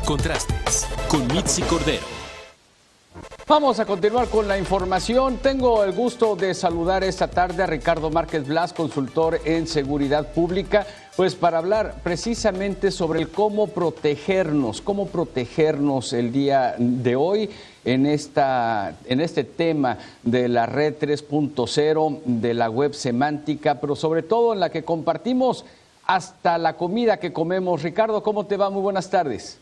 Contrastes con Mitzi Cordero. Vamos a continuar con la información. Tengo el gusto de saludar esta tarde a Ricardo Márquez Blas, consultor en seguridad pública, pues para hablar precisamente sobre el cómo protegernos el día de hoy en este tema de la red 3.0, de la web semántica, pero sobre todo en la que compartimos hasta la comida que comemos. Ricardo, ¿cómo te va? Muy buenas tardes.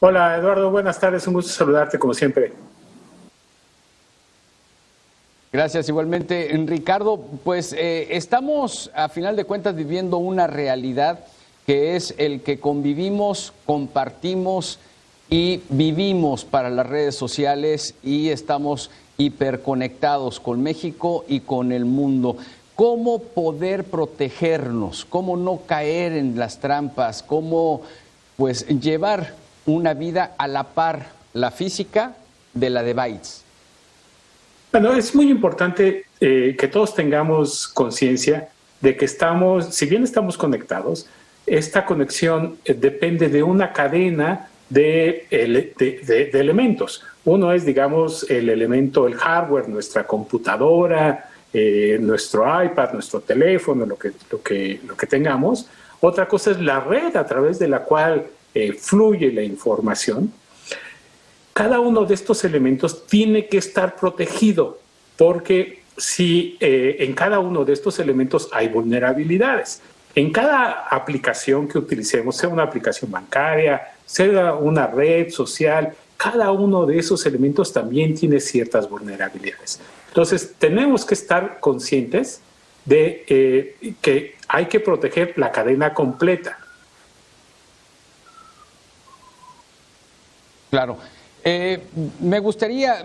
Hola Eduardo, buenas tardes, un gusto saludarte como siempre. Gracias, igualmente. Ricardo, pues estamos a final de cuentas viviendo una realidad que es el que convivimos, compartimos y vivimos para las redes sociales y estamos hiperconectados con México y con el mundo. ¿Cómo poder protegernos? ¿Cómo no caer en las trampas? ¿Cómo pues llevar una vida a la par, la física de la de bytes? Bueno, es muy importante que todos tengamos conciencia de que si bien estamos conectados, esta conexión depende de una cadena de elementos. Uno es, digamos, el elemento, el hardware, nuestra computadora, nuestro iPad, nuestro teléfono, lo que tengamos. Otra cosa es la red a través de la cual fluye la información. Cada uno de estos elementos tiene que estar protegido porque si en cada uno de estos elementos hay vulnerabilidades. En cada aplicación que utilicemos, sea una aplicación bancaria, sea una red social, cada uno de esos elementos también tiene ciertas vulnerabilidades. Entonces, tenemos que estar conscientes de que hay que proteger la cadena completa. Claro. Me gustaría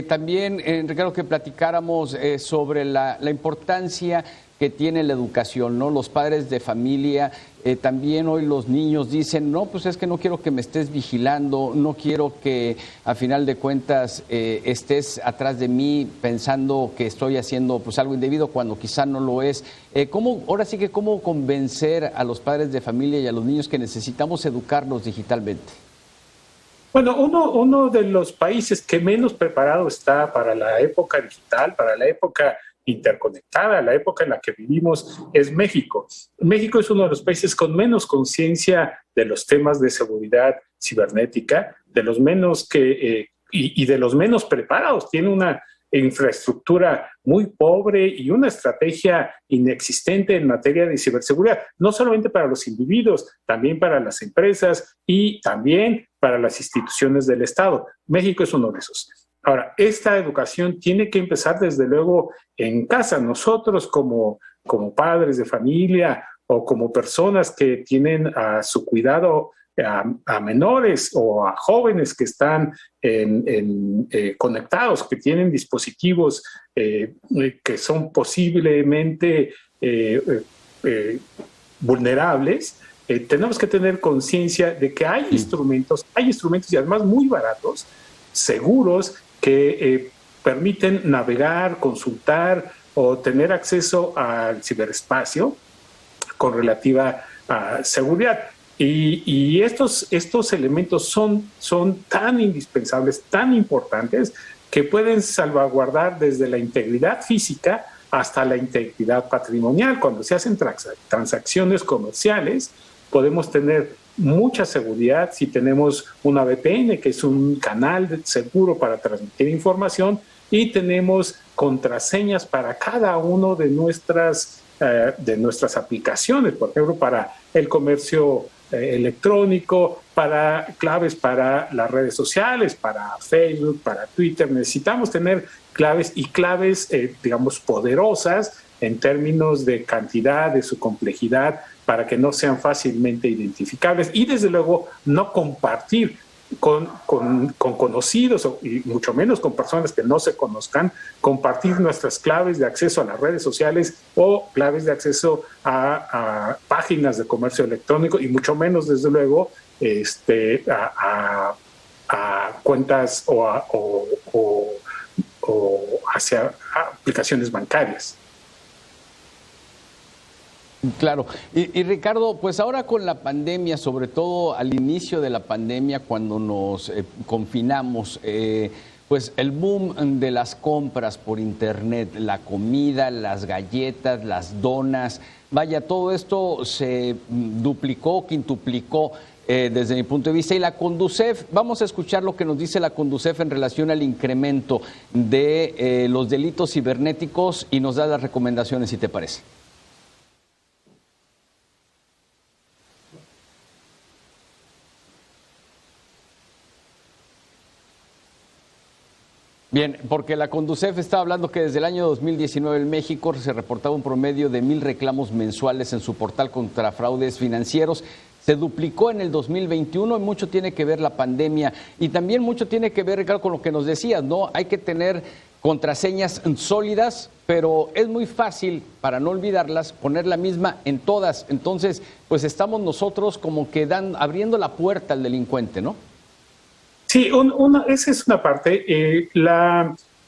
también, Ricardo, que platicáramos sobre la importancia que tiene la educación, ¿no? Los padres de familia, también hoy los niños dicen, no, pues es que no quiero que me estés vigilando, no quiero que a final de cuentas estés atrás de mí pensando que estoy haciendo pues algo indebido cuando quizá no lo es. ¿Cómo convencer a los padres de familia y a los niños que necesitamos educarlos digitalmente? Bueno, uno de los países que menos preparado está para la época digital, para la época interconectada, la época en la que vivimos, es México. México es uno de los países con menos conciencia de los temas de seguridad cibernética, de los menos y de los menos preparados. Tiene una infraestructura muy pobre y una estrategia inexistente en materia de ciberseguridad, no solamente para los individuos, también para las empresas y también para las instituciones del Estado. México es uno de esos. Ahora, esta educación tiene que empezar desde luego en casa. Nosotros como padres de familia o como personas que tienen a su cuidado a menores o a jóvenes que están conectados, que tienen dispositivos que son posiblemente vulnerables, tenemos que tener conciencia de que hay instrumentos y además muy baratos, seguros, que permiten navegar, consultar o tener acceso al ciberespacio con relativa seguridad. Y estos elementos son tan indispensables, tan importantes, que pueden salvaguardar desde la integridad física hasta la integridad patrimonial. Cuando se hacen transacciones comerciales, podemos tener mucha seguridad si tenemos una VPN, que es un canal seguro para transmitir información, y tenemos contraseñas para cada uno de nuestras aplicaciones, por ejemplo, para el comercio electrónico, para claves para las redes sociales, para Facebook, para Twitter. Necesitamos tener claves digamos, poderosas en términos de cantidad, de su complejidad, para que no sean fácilmente identificables y, desde luego, no compartir con conocidos y mucho menos con personas que no se conozcan, compartir nuestras claves de acceso a las redes sociales o claves de acceso a páginas de comercio electrónico y mucho menos, desde luego, a cuentas o hacia aplicaciones bancarias. Claro. Y Ricardo, pues ahora con la pandemia, sobre todo al inicio de la pandemia, cuando nos confinamos, pues el boom de las compras por internet, la comida, las galletas, las donas, vaya, todo esto se duplicó, quintuplicó desde mi punto de vista. Y la Conducef, vamos a escuchar lo que nos dice la Conducef en relación al incremento de los delitos cibernéticos y nos da las recomendaciones, si te parece. Bien, porque la Conducef está hablando que desde el año 2019 en México se reportaba un promedio de 1,000 reclamos mensuales en su portal contra fraudes financieros. Se duplicó en el 2021 y mucho tiene que ver la pandemia y también mucho tiene que ver, Ricardo, con lo que nos decías, ¿no? Hay que tener contraseñas sólidas, pero es muy fácil, para no olvidarlas, poner la misma en todas. Entonces, pues estamos nosotros como que abriendo la puerta al delincuente, ¿no? Sí, esa es una parte.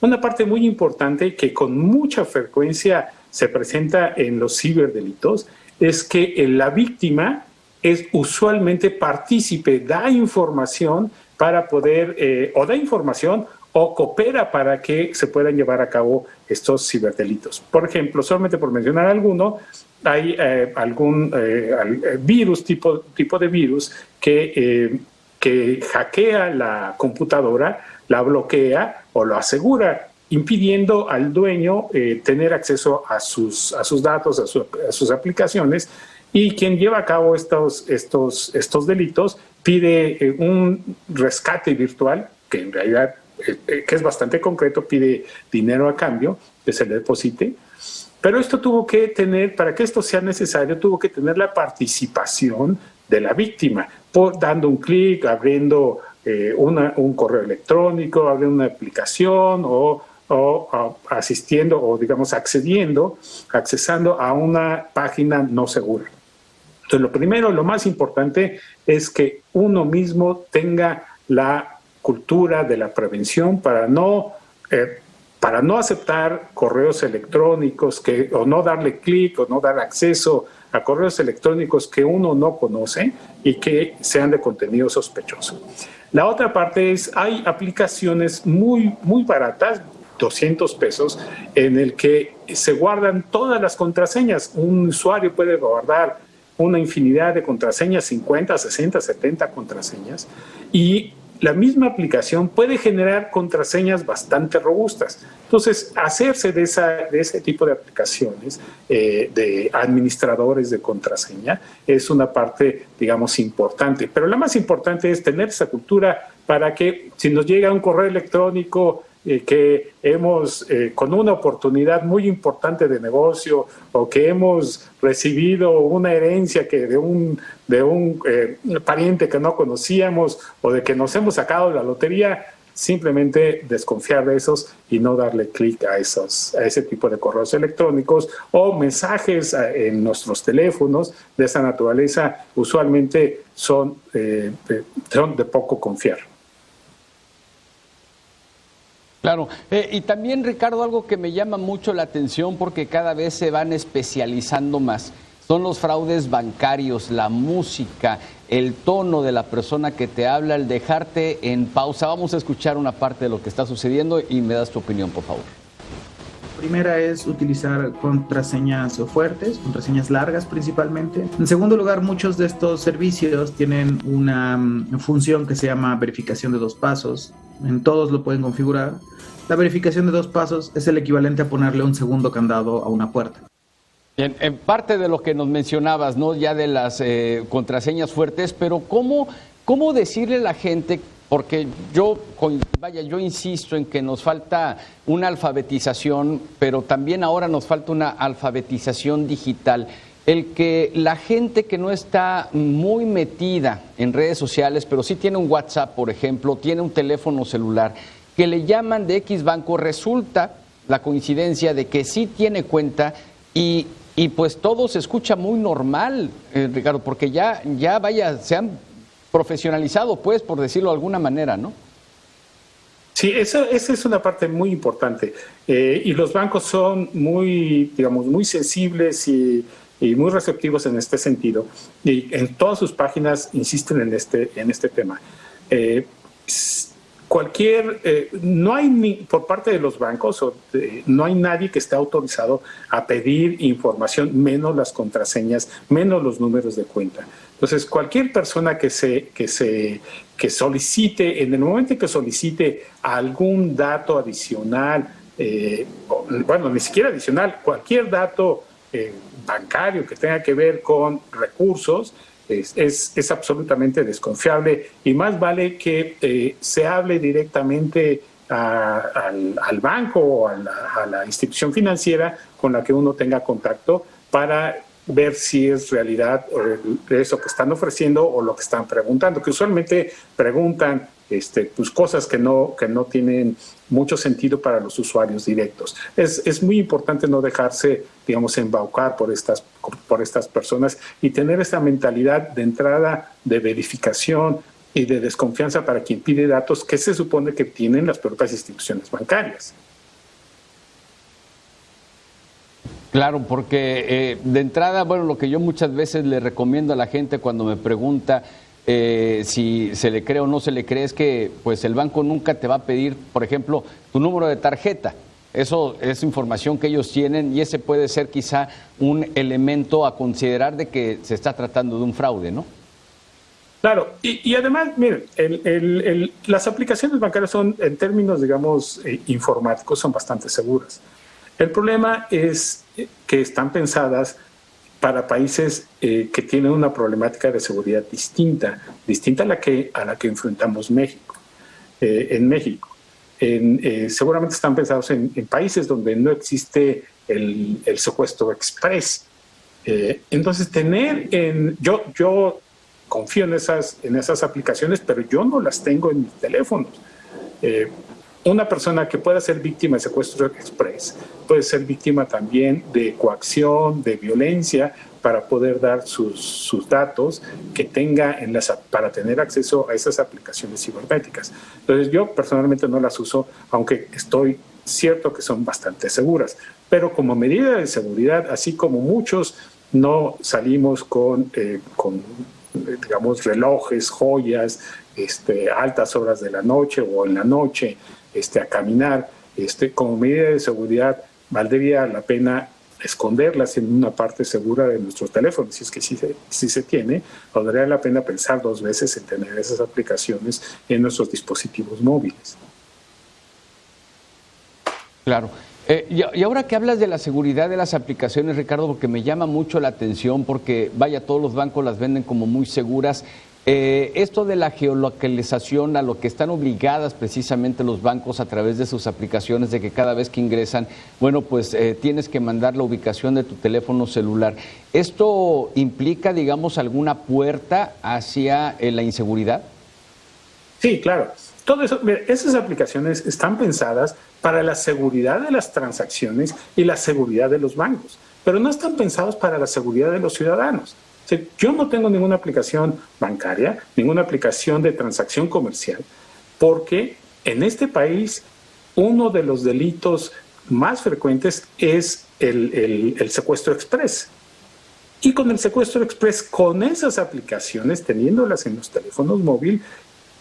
Una parte muy importante que con mucha frecuencia se presenta en los ciberdelitos es que la víctima es usualmente partícipe, da información para poder, o da información o coopera para que se puedan llevar a cabo estos ciberdelitos. Por ejemplo, solamente por mencionar alguno, hay algún virus, tipo de virus que hackea la computadora, la bloquea o lo asegura, impidiendo al dueño tener acceso a sus datos, a sus aplicaciones, y quien lleva a cabo estos delitos pide un rescate virtual, que en realidad que es bastante concreto, pide dinero a cambio, que se le deposite. Pero esto tuvo que tener, para que esto sea necesario, tuvo que tener la participación de la víctima, dando un clic, abriendo un correo electrónico, abriendo una aplicación o asistiendo o, digamos, accesando a una página no segura. Entonces, lo primero, lo más importante es que uno mismo tenga la cultura de la prevención para no aceptar correos electrónicos o no darle clic o no dar acceso a correos electrónicos que uno no conoce y que sean de contenido sospechoso. La otra parte es, hay aplicaciones muy, muy baratas, 200 pesos, en el que se guardan todas las contraseñas. Un usuario puede guardar una infinidad de contraseñas, 50, 60, 70 contraseñas, y la misma aplicación puede generar contraseñas bastante robustas. Entonces, hacerse de ese tipo de aplicaciones, de administradores de contraseña, es una parte, digamos, importante. Pero la más importante es tener esa cultura para que si nos llega un correo electrónico que hemos, con una oportunidad muy importante de negocio, o que hemos recibido una herencia de un pariente que no conocíamos, o de que nos hemos sacado la lotería, simplemente desconfiar de esos y no darle clic a ese tipo de correos electrónicos o mensajes en nuestros teléfonos de esa naturaleza. Usualmente son de poco confiar. Claro, y también, Ricardo, algo que me llama mucho la atención porque cada vez se van especializando más, son los fraudes bancarios, la música, el tono de la persona que te habla, el dejarte en pausa. Vamos a escuchar una parte de lo que está sucediendo y me das tu opinión, por favor. Primera es utilizar contraseñas fuertes, contraseñas largas principalmente. En segundo lugar, muchos de estos servicios tienen una función que se llama verificación de 2 pasos. En todos lo pueden configurar. La verificación de 2 pasos es el equivalente a ponerle un segundo candado a una puerta. Bien, en parte de lo que nos mencionabas, ¿no? Ya de las contraseñas fuertes, pero ¿cómo decirle a la gente? Porque yo insisto en que nos falta una alfabetización, pero también ahora nos falta una alfabetización digital. El que la gente que no está muy metida en redes sociales, pero sí tiene un WhatsApp, por ejemplo, tiene un teléfono celular, que le llaman de X banco, resulta la coincidencia de que sí tiene cuenta y pues todo se escucha muy normal, Ricardo, porque ya se han profesionalizado, pues, por decirlo de alguna manera, ¿no? Sí, esa es una parte muy importante. Y los bancos son muy, digamos, muy sensibles y y muy receptivos en este sentido, y en todas sus páginas insisten en este tema. No hay por parte de los bancos, no hay nadie que esté autorizado a pedir información, menos las contraseñas, menos los números de cuenta. Entonces, cualquier persona que solicite, en el momento en que solicite algún dato adicional, bueno, ni siquiera adicional, cualquier dato bancario que tenga que ver con recursos, es absolutamente desconfiable, y más vale que se hable directamente al banco o a la institución financiera con la que uno tenga contacto para ver si es realidad eso que están ofreciendo o lo que están preguntando, que usualmente preguntan pues cosas que no tienen mucho sentido para los usuarios directos. Es muy importante no dejarse, digamos, embaucar por estas personas y tener esta mentalidad de entrada de verificación y de desconfianza para quien pide datos que se supone que tienen las propias instituciones bancarias. Claro, porque de entrada, bueno, lo que yo muchas veces le recomiendo a la gente cuando me pregunta si se le cree o no se le cree, es que pues el banco nunca te va a pedir, por ejemplo, tu número de tarjeta. Eso es información que ellos tienen y ese puede ser quizá un elemento a considerar de que se está tratando de un fraude, ¿no? Claro, y además, miren, las aplicaciones bancarias son, en términos, digamos, informáticos, son bastante seguras. El problema es que están pensadas para países que tienen una problemática de seguridad distinta a la que enfrentamos México. En México, seguramente están pensados en países donde no existe el secuestro express. Entonces, yo confío en esas aplicaciones, pero yo no las tengo en mis teléfonos. Una persona que pueda ser víctima de secuestro express puede ser víctima también de coacción, de violencia, para poder dar sus datos que tenga para tener acceso a esas aplicaciones cibernéticas. Entonces, yo personalmente no las uso, aunque estoy cierto que son bastante seguras. Pero como medida de seguridad, así como muchos no salimos con digamos, relojes, joyas, altas horas de la noche o en la noche, a caminar, como medida de seguridad, valdría la pena esconderlas en una parte segura de nuestros teléfonos, si es que sí se tiene, valdría la pena pensar 2 veces en tener esas aplicaciones en nuestros dispositivos móviles. Claro. Y ahora que hablas de la seguridad de las aplicaciones, Ricardo, porque me llama mucho la atención, porque vaya, todos los bancos las venden como muy seguras. Esto de la geolocalización, a lo que están obligadas precisamente los bancos a través de sus aplicaciones, de que cada vez que ingresan, bueno, pues tienes que mandar la ubicación de tu teléfono celular. ¿Esto implica, digamos, alguna puerta hacia la inseguridad? Sí, claro. Todo eso, mira, esas aplicaciones están pensadas para la seguridad de las transacciones y la seguridad de los bancos, pero no están pensados para la seguridad de los ciudadanos. O sea, yo no tengo ninguna aplicación bancaria, ninguna aplicación de transacción comercial, porque en este país uno de los delitos más frecuentes es el secuestro express. Y con el secuestro express, con esas aplicaciones, teniéndolas en los teléfonos móviles,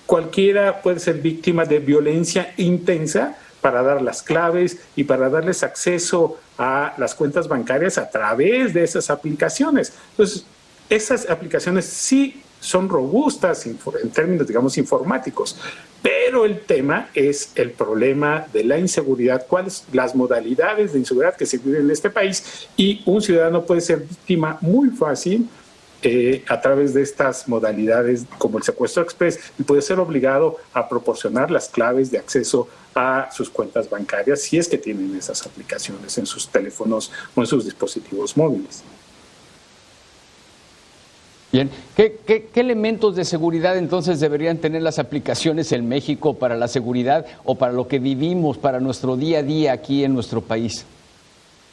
cualquiera puede ser víctima de violencia intensa para dar las claves y para darles acceso a las cuentas bancarias a través de esas aplicaciones. Entonces, esas aplicaciones sí son robustas en términos, digamos, informáticos, pero el tema es el problema de la inseguridad, cuáles las modalidades de inseguridad que se viven en este país, y un ciudadano puede ser víctima muy fácil a través de estas modalidades como el secuestro express, y puede ser obligado a proporcionar las claves de acceso a sus cuentas bancarias si es que tienen esas aplicaciones en sus teléfonos o en sus dispositivos móviles. Bien, ¿Qué elementos de seguridad entonces deberían tener las aplicaciones en México para la seguridad o para lo que vivimos, para nuestro día a día aquí en nuestro país?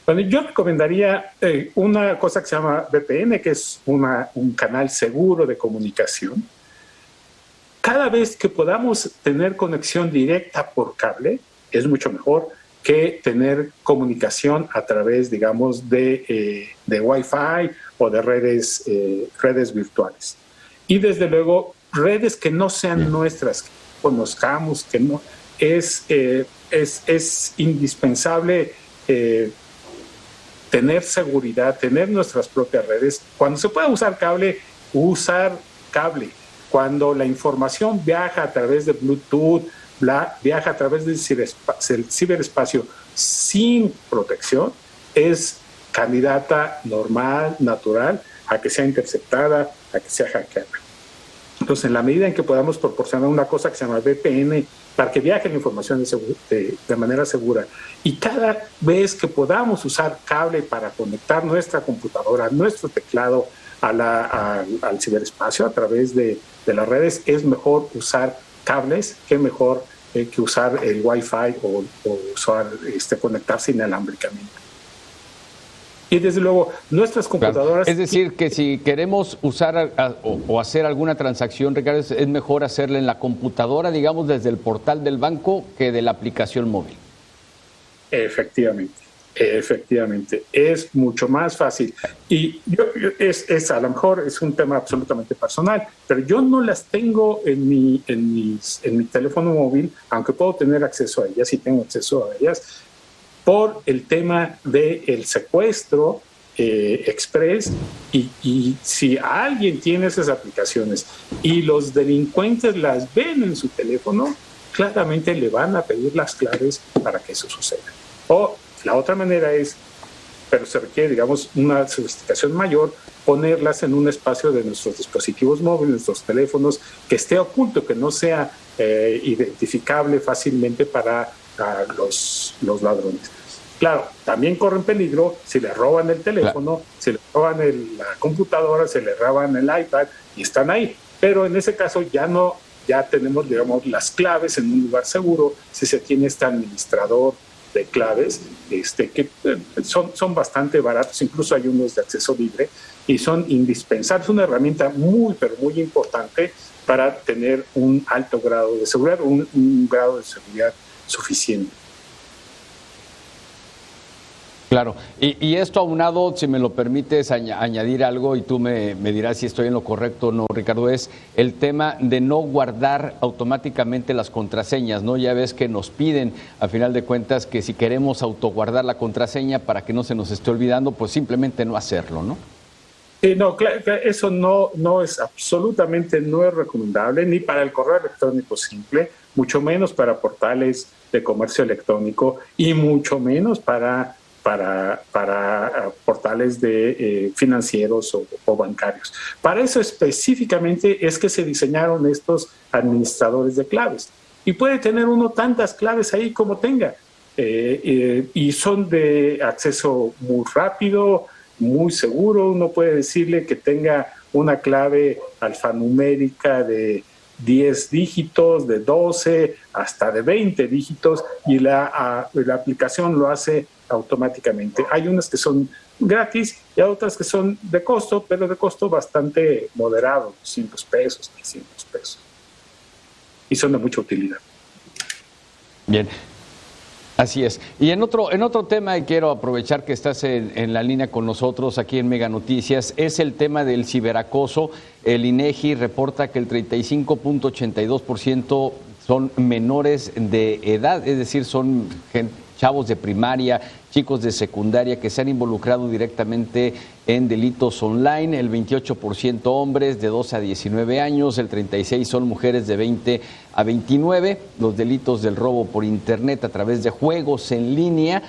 Bueno, yo recomendaría una cosa que se llama VPN, que es un canal seguro de comunicación. Cada vez que podamos tener conexión directa por cable, es mucho mejor que tener comunicación a través, digamos, de Wi-Fi o de redes virtuales. Y desde luego, redes que no sean nuestras, que conozcamos, que no. Es indispensable tener seguridad, tener nuestras propias redes. Cuando se pueda usar cable, usar cable. Cuando la información viaja a través de Bluetooth, viaja a través del ciberespacio sin protección, es candidata normal, natural, a que sea interceptada, a que sea hackeada. Entonces, en la medida en que podamos proporcionar una cosa que se llama VPN para que viaje la información de manera segura, y cada vez que podamos usar cable para conectar nuestra computadora, nuestro teclado al ciberespacio a través de las redes, es mejor usar cables que mejor que usar el Wi-Fi o usar, conectarse inalámbricamente. Y desde luego, nuestras computadoras... Es decir, que si queremos usar o hacer alguna transacción, Ricardo, es mejor hacerla en la computadora, digamos, desde el portal del banco que de la aplicación móvil. Efectivamente, es mucho más fácil. Y a lo mejor es un tema absolutamente personal, pero yo no las tengo en mi teléfono móvil, aunque puedo tener acceso a ellas y tengo acceso a ellas, por el tema del secuestro express, y si alguien tiene esas aplicaciones y los delincuentes las ven en su teléfono, claramente le van a pedir las claves para que eso suceda. O la otra manera pero se requiere, digamos, una sofisticación mayor, ponerlas en un espacio de nuestros dispositivos móviles, nuestros teléfonos, que esté oculto, que no sea identificable fácilmente para los ladrones. Claro, también corren peligro si le roban el teléfono, si le roban la computadora, si le roban el iPad y están ahí. Pero en ese caso ya tenemos, digamos, las claves en un lugar seguro si se tiene este administrador de claves, que son bastante baratos, incluso hay unos de acceso libre y son indispensables, una herramienta muy, pero muy importante para tener un alto grado de seguridad, un grado de seguridad suficiente. Claro, y esto aunado, si me lo permites añadir algo y tú me dirás si estoy en lo correcto o no, Ricardo, es el tema de no guardar automáticamente las contraseñas, ¿no? Ya ves que nos piden, a final de cuentas, que si queremos autoguardar la contraseña para que no se nos esté olvidando, pues simplemente no hacerlo, ¿no? No, eso no es absolutamente, no es recomendable, ni para el correo electrónico simple, mucho menos para portales de comercio electrónico y mucho menos para portales de financieros o bancarios. Para eso específicamente es que se diseñaron estos administradores de claves. Y puede tener uno tantas claves ahí como tenga. Y son de acceso muy rápido, muy seguro. Uno puede decirle que tenga una clave alfanumérica de 10 dígitos, de 12, hasta de 20 dígitos, y la aplicación lo hace automáticamente. Hay unas que son gratis y hay otras que son de costo, pero de costo bastante moderado, 200 pesos, 300 pesos. Y son de mucha utilidad. Bien. Así es. Y en otro tema, y quiero aprovechar que estás en la línea con nosotros aquí en Mega Noticias, es el tema del ciberacoso. El INEGI reporta que el 35.82% son menores de edad, es decir, son chavos de primaria, chicos de secundaria que se han involucrado directamente en delitos online, el 28% hombres de 12 a 19 años, el 36% son mujeres de 20 a 29. Los delitos del robo por internet a través de juegos en línea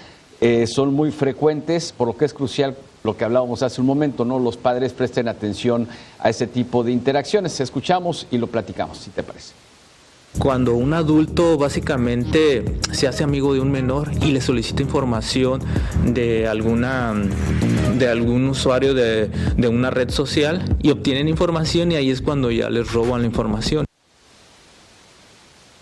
son muy frecuentes, por lo que es crucial lo que hablábamos hace un momento, ¿no? Los padres presten atención a ese tipo de interacciones. Escuchamos y lo platicamos, si te parece. Cuando un adulto básicamente se hace amigo de un menor y le solicita información de algún usuario de una red social y obtienen información, y ahí es cuando ya les roban la información.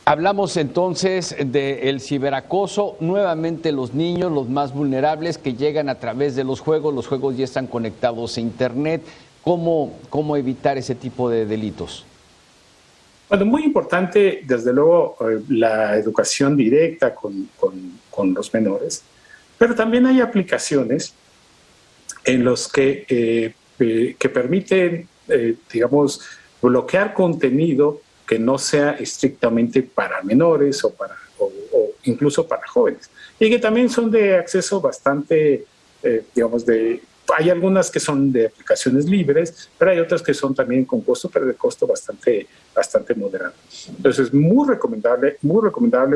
Hablamos entonces del ciberacoso, nuevamente los niños, los más vulnerables que llegan a través de los juegos ya están conectados a internet. ¿Cómo evitar ese tipo de delitos? Bueno, muy importante, desde luego, la educación directa con los menores, pero también hay aplicaciones en los que permiten, digamos, bloquear contenido que no sea estrictamente para menores o incluso para jóvenes, y que también son de acceso bastante, digamos, hay algunas que son de aplicaciones libres, pero hay otras que son también con costo, pero de costo bastante moderado. Entonces es muy recomendable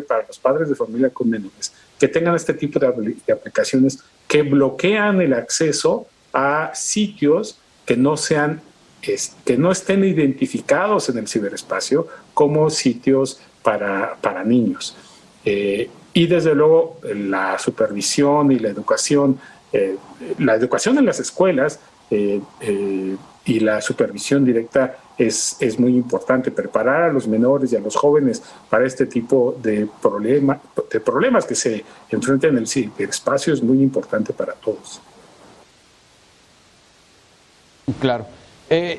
para los padres de familia con menores que tengan este tipo de aplicaciones que bloquean el acceso a sitios que no estén identificados en el ciberespacio como sitios para niños. Y desde luego la supervisión y la educación en las escuelas y la supervisión directa es muy importante. Preparar a los menores y a los jóvenes para este tipo de problemas que se enfrentan en el ciberespacio es muy importante para todos. Claro.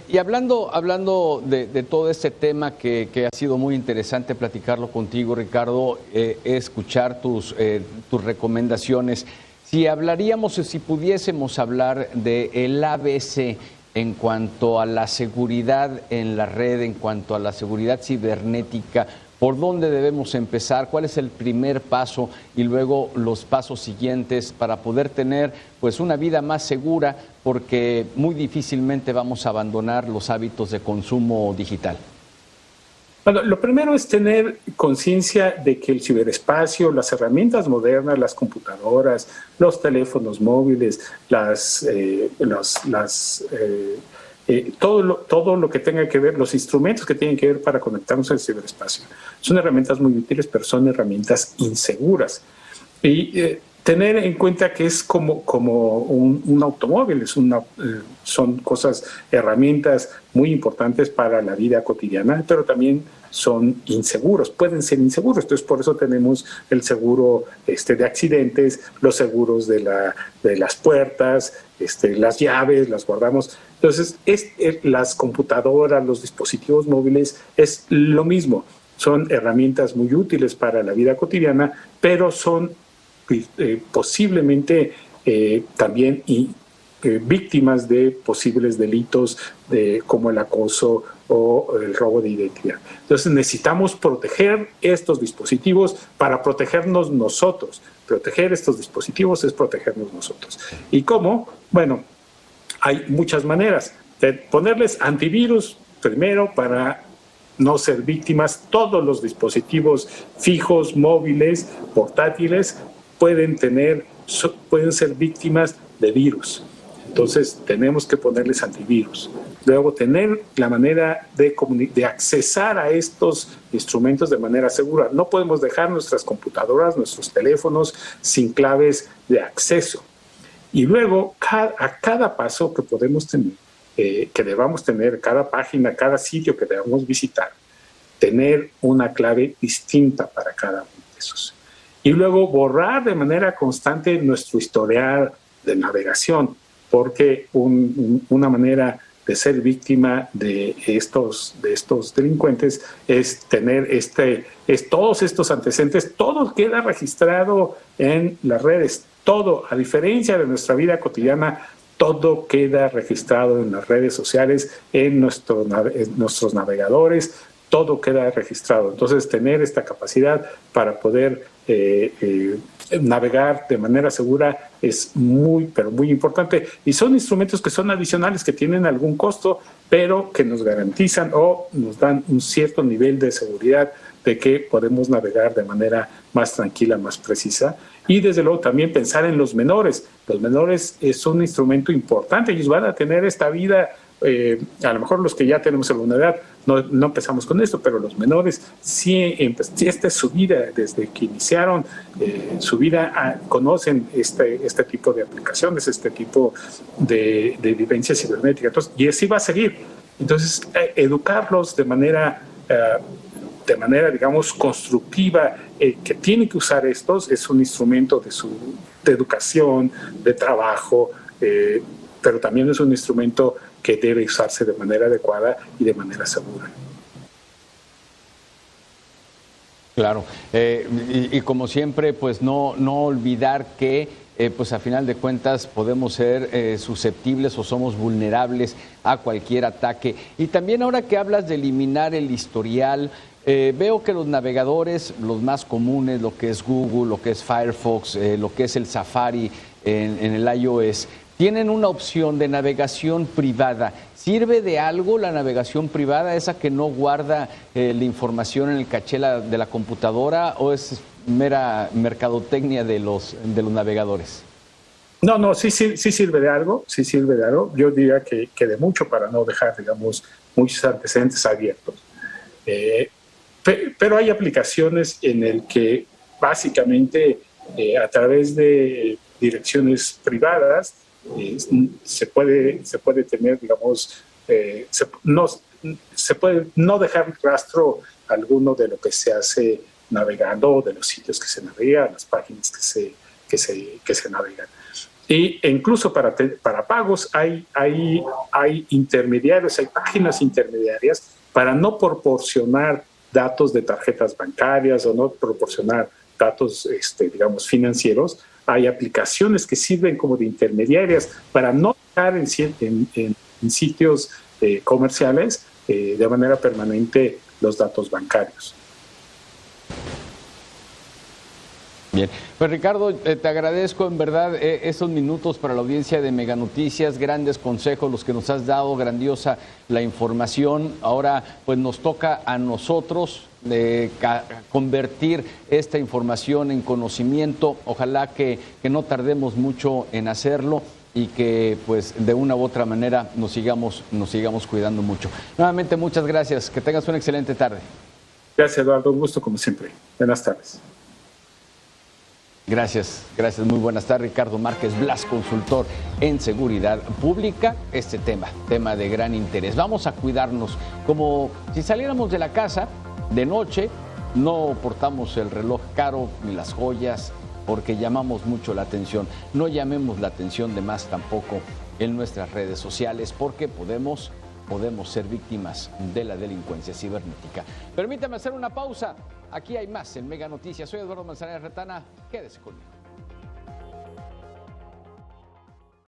Y hablando de todo este tema que ha sido muy interesante platicarlo contigo, Ricardo, escuchar tus recomendaciones. Si pudiésemos hablar del ABC en cuanto a la seguridad en la red, en cuanto a la seguridad cibernética, ¿por dónde debemos empezar? ¿Cuál es el primer paso y luego los pasos siguientes para poder tener pues una vida más segura? Porque muy difícilmente vamos a abandonar los hábitos de consumo digital. Bueno, lo primero es tener conciencia de que el ciberespacio, las herramientas modernas, las computadoras, los teléfonos móviles, todo lo que tenga que ver, los instrumentos que tienen que ver para conectarnos al ciberespacio, son herramientas muy útiles, pero son herramientas inseguras. Y tener en cuenta que es como un automóvil, son herramientas muy importantes para la vida cotidiana, pero también son inseguros, pueden ser inseguros. Entonces, por eso tenemos el seguro de accidentes, los seguros de las puertas, las llaves, las guardamos. Entonces, las computadoras, los dispositivos móviles, es lo mismo. Son herramientas muy útiles para la vida cotidiana, pero son posiblemente también víctimas de posibles delitos como el acoso o el robo de identidad. Entonces necesitamos proteger estos dispositivos para protegernos nosotros. Proteger estos dispositivos es protegernos nosotros. ¿Y cómo? Bueno, hay muchas maneras. De ponerles antivirus primero para no ser víctimas. Todos los dispositivos fijos, móviles, portátiles pueden ser víctimas de virus. Entonces tenemos que ponerles antivirus. Luego tener la manera de accesar a estos instrumentos de manera segura. No podemos dejar nuestras computadoras, nuestros teléfonos sin claves de acceso. Y luego a cada paso que podemos tener, que debamos tener, cada página, cada sitio que debamos visitar, tener una clave distinta para cada uno de esos. Y luego borrar de manera constante nuestro historial de navegación, porque una manera de ser víctima de estos delincuentes es tener todos estos antecedentes, todo queda registrado en las redes, todo, a diferencia de nuestra vida cotidiana, todo queda registrado en las redes sociales, en nuestros navegadores, todo queda registrado. Entonces, tener esta capacidad para poder navegar de manera segura es muy, pero muy importante. Y son instrumentos que son adicionales, que tienen algún costo, pero que nos garantizan o nos dan un cierto nivel de seguridad de que podemos navegar de manera más tranquila, más precisa. Y desde luego también pensar en los menores. Los menores es un instrumento importante. Ellos van a tener esta vida, a lo mejor los que ya tenemos alguna edad, no empezamos con esto, pero los menores sí, esta es su vida, desde que iniciaron su vida, conocen este tipo de aplicaciones, este tipo de vivencia cibernética. Entonces, y así va a seguir. Entonces, educarlos de manera, digamos, constructiva, que tienen que usar estos, es un instrumento de educación, de trabajo, pero también es un instrumento que debe usarse de manera adecuada y de manera segura. Claro, y como siempre, pues no olvidar que pues a final de cuentas podemos ser susceptibles o somos vulnerables a cualquier ataque. Y también ahora que hablas de eliminar el historial, veo que los navegadores, los más comunes, lo que es Google, lo que es Firefox, lo que es el Safari en el iOS, tienen una opción de navegación privada. ¿Sirve de algo la navegación privada, esa que no guarda la información en el caché de la computadora, o es mera mercadotecnia de los navegadores? No, sí sirve de algo, sí sirve de algo. Yo diría que de mucho para no dejar, digamos, muchos antecedentes abiertos. Pero hay aplicaciones en el que básicamente a través de direcciones privadas se puede tener, digamos, se puede no dejar rastro alguno de lo que se hace navegando, de los sitios que se navegan, las páginas que se navegan. E incluso para pagos hay intermediarios, hay páginas intermediarias para no proporcionar datos de tarjetas bancarias o no proporcionar datos, digamos, financieros. Hay aplicaciones que sirven como de intermediarias para no dejar en sitios comerciales de manera permanente los datos bancarios. Bien, pues Ricardo, te agradezco en verdad estos minutos para la audiencia de Mega Noticias, grandes consejos los que nos has dado, grandiosa la información. Ahora pues nos toca a nosotros convertir esta información en conocimiento. Ojalá que no tardemos mucho en hacerlo y que pues de una u otra manera nos sigamos cuidando mucho. Nuevamente muchas gracias, que tengas una excelente tarde. Gracias, Eduardo, un gusto como siempre. Buenas tardes. Gracias, muy buenas tardes. Ricardo Márquez Blas, consultor en seguridad pública. Este tema de gran interés. Vamos a cuidarnos como si saliéramos de la casa de noche, no portamos el reloj caro ni las joyas porque llamamos mucho la atención. No llamemos la atención de más tampoco en nuestras redes sociales porque podemos ser víctimas de la delincuencia cibernética. Permítame hacer una pausa. Aquí hay más en Mega Noticias. Soy Eduardo Manzanera Retana. Quédese conmigo.